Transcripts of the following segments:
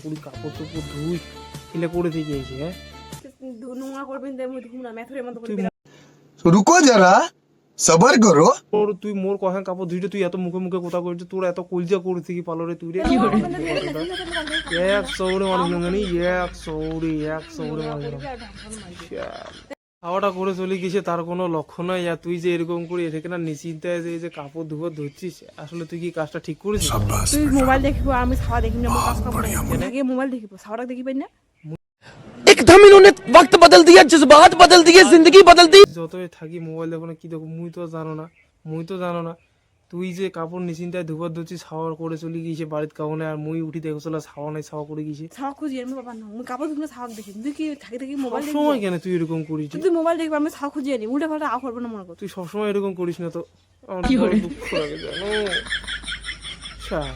কুড়ি কাপড় চোপড় ধুই এলে করে থেকে গেছে। হ্যাঁ নোংরা করবেন দেখুন না মেথরের মতো করে रुको जरा सबर करो। তোর তুই মোর কখন কাপড় ধুইতে তুই এত মুখে মুখে কথা কইছিস, তোর এত কলজা করে থেকে পালরে তুই রে এক সৌরে মানুষ জানি এক সৌরে মানুষ খাওয়াটা করে চলে গেছে তার কোনো লক্ষ্য নাই। আর তুই যে এরকম করে এটাকে না নিশ্চিন্তায় যে এই যে কাপড় ধুবো ধরছিস, আসলে তুই কি কাজটা ঠিক করেছিস? তুই মোবাইল দেখিব আমি ছাওয়া দেখি না কাজ করব না আগে মোবাইল দেখিব ছাওয়াটা দেখি পাই না एकदम इन्होंने वक्त बदल दिया, जज्बात बदल दिए, जिंदगी बदल दी। যতই থাকি মোবাইল দেখো না কি দেখো, মুই তো জানো না তুই যে কাপড় নিশ্চিন্তায় ধুবার ধরছিস ছাওয়া করে চলে গিয়েছে বাড়িতে কাউনে, আর মুই উঠি দেখো চলে ছাওয়া নাই ছাওয়া করে গিয়েছে। ছাওয়া খুঁজি আমি বাবা না আমি কাপড় ধুবো ছাওয়া দেখি তুই কি থাকি থাকি মোবাইল দেখি সময় কেন তুই এরকম করিস? তুই মোবাইল দেখবি আমি ছাওয়া খুঁজি আনি উল্টা পাল্টা আ করব না মনে কর তুই সবসময় এরকম করিস না তো, আমার বড় দুঃখ লাগে জানো। শালা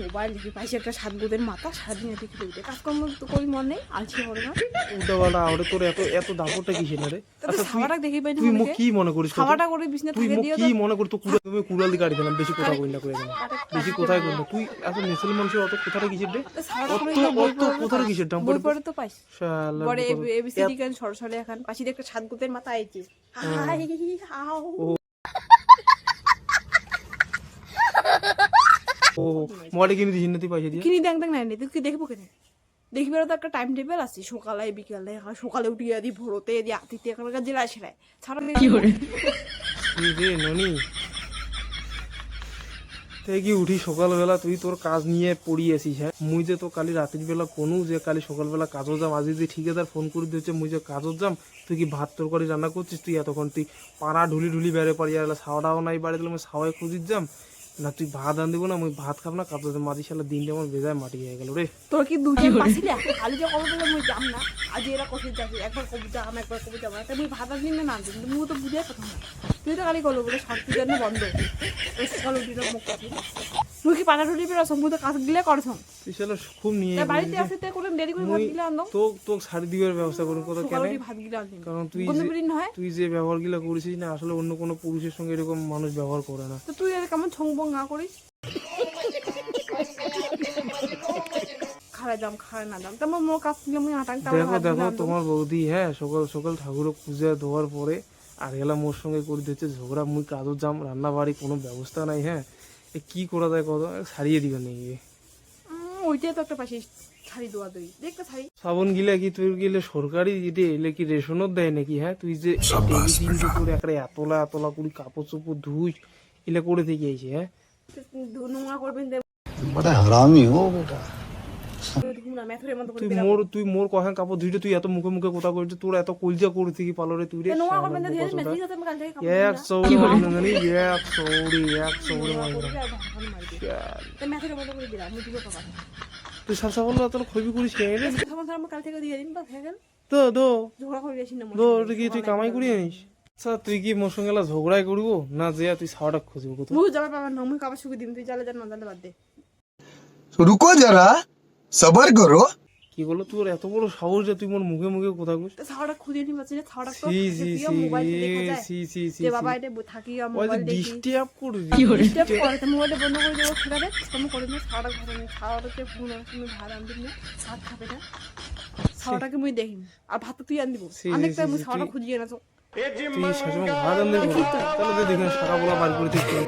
মোবাইল দেখি পাইছি একটা সাতগুদের মাথা সারাদিন দেখি দেখি কাজকর্ম তো করি মন নেই আলছি হবে না উল্টা পাল্টা আমরা তোর এত এত দাপড়টা কিসে না রে? আচ্ছা ছাওয়াটা দেখি পাই না তুই মুখ কি মনে করিস? ছাওয়াটা করে বিছনা তুই থেকে মুখ দিও কি মনে করিস? তো কুড়াল দিয়ে কাটি দিলাম, বেশি কথা কই না করে দিলাম, বেশি কোথায় কই না। তুই এত নেসেল মানুষের অত কথাটা কিসের রে? অত কথাটা কিসের দাম বই পড়ে তো পাইছ শালা বড় এবিসিডি গান সরসরে এখন পাশে একটা সাতগুদের মাথা আইছে হাই হাও ও মোবাইলে কিনে দিছিস না তুই পয়সা দিয়ে? কিনি দেখ দেখ নাই তুই কি দেখবো কেন দেখবি তো একটা টাইম টেবিল আছে সকালে বিকালে সকালে উঠিয়ে দি ভোরতে দি আতিতে এখনকার জেলা সেরাই ছাড়া কি করে তুই রে ননি তাই কি উঠি সকালবেলা তুই তোর কাজ নিয়ে পড়ি আসিস। হ্যাঁ মুই যে তো কালি রাতের বেলা কোনো যে কালি সকালবেলা কাজও যাম, আজ যে ঠিকাদার ফোন করে দিচ্ছে মুই যে কাজও যাম, তুই কি ভাত তরকারি রান্না করছিস? তুই এতক্ষণ তুই পাড়া ঢুলি বেড়ে পারি আর ছাওয়াটাও নাই বাড়ি দিলাম ছাওয়াই খুঁজিস যাম না, তুই ভাত আন দিব না মুই ভাত খাব না কাপড় মাঝি শালা দিনটা আমার বেজায় মাটি হয়ে গেল রে। তোর কি দুটো পাছিলি খালি যে কবে বলে মুই যাম না আজ এরা কফি যাবি একবার কবি যাম একবার কবি যাম তাই মুই ভাত দিন না দিন মুই তো বুঝে কথা না তুই তো খালি করলো বলে শান্তি জন্য বন্ধ সকাল উঠি মুখ কাটি মুই কি পানা ঢুলি বেরো মুই তো কাজ গিলে করছ তুই শালা খুব নিয়ে বাড়িতে আসতে করে দেরি করে ভাত গিলে আনদম তো তোকে শাড়ি দিবার ব্যবস্থা করুন কথা কেন? ভাত গিলে আনদিম কারণ হয় তুই যে ব্যবহার গুলা করেছিস না আসলে অন্য কোনো পুরুষের সঙ্গে এরকম মানুষ ব্যবহার করে না। তো তুই আর কেমন ছংবং না করিস খাড়া দাম খাড়া না দাম তোমার মোর কাজ দিলে মুই আটাং দেখো তোমার বৌদি হ্যাঁ সকাল সকাল ঠাকুর পূজা দেওয়ার পরে আর এলা মোর সঙ্গে করে দিচ্ছে ঝগড়া, মুই কাজও যাম রান্না বাড়ি কোনো ব্যবস্থা নাই। হ্যাঁ কি করা যায় কত ছাড়িয়ে দিবে নাকি? ওইটাই তো একটা পাশে ছাড়ি দোয়া দই দেখতে ছাড়ি সাবন গিলা কি তুই গেলে সরকারি দিতে এলে কি রেশনও দেয় নাকি? হ্যাঁ তুই যে দিন করে একটা এতলা কুড়ি কাপড় চোপড় ধুই এলে করে থেকে আইছে। হ্যাঁ নোংরা করবেন बड़ा हरामी हो बेटा। তুই মোর কখন কাপড় ধুইতে তুই এত মুখে মুখে কথা কইছিস, তোর এত কলজা করে থেকে পালরে তুই রে এক সৌরে মানুষ জানি এক সৌরে মানুষ তুই সাবসা বললো তোর খবি করিস কেন রে? তো দো দো ওটা কি তুই কামাই করি আনিস? আচ্ছা তুই কি মোর সঙ্গে ঝগড়াই করবো না যে তুই ছাওয়াটা খুঁজবো কোথাও? रुको जरा सबर करो। কি বলো তোর এত বড় সাহস যে তুই মোর মুখে মুখে কথা কইস? ছাওয়াটা খুঁজে নি পাচ্ছি না ছাওয়াটা তো সি মোবাইল দেখা যায় সি সি সি যে বাবা এটা থাকি ওই মোবাইল দেখি ডিস্টার্ব করে ডিস্টার্ব করে তো মোবাইলটা বন্ধ করে দেবো সেটা তুমি করে না ছাওয়াটা ঘরে নেই ছাওয়াটাকে ফোন তুমি ভাত আনবি না ভাত খাবে না ছাওয়াটাকে মুই দেখি আর ভাত তুই আন দিব অনেকটা মুই ছাওয়াটা খুঁজিয়ে না তো তুই শাশুড়ি ভাত আনতে তাহলে দেখেন সারা বলা বার করে দিচ্ছি।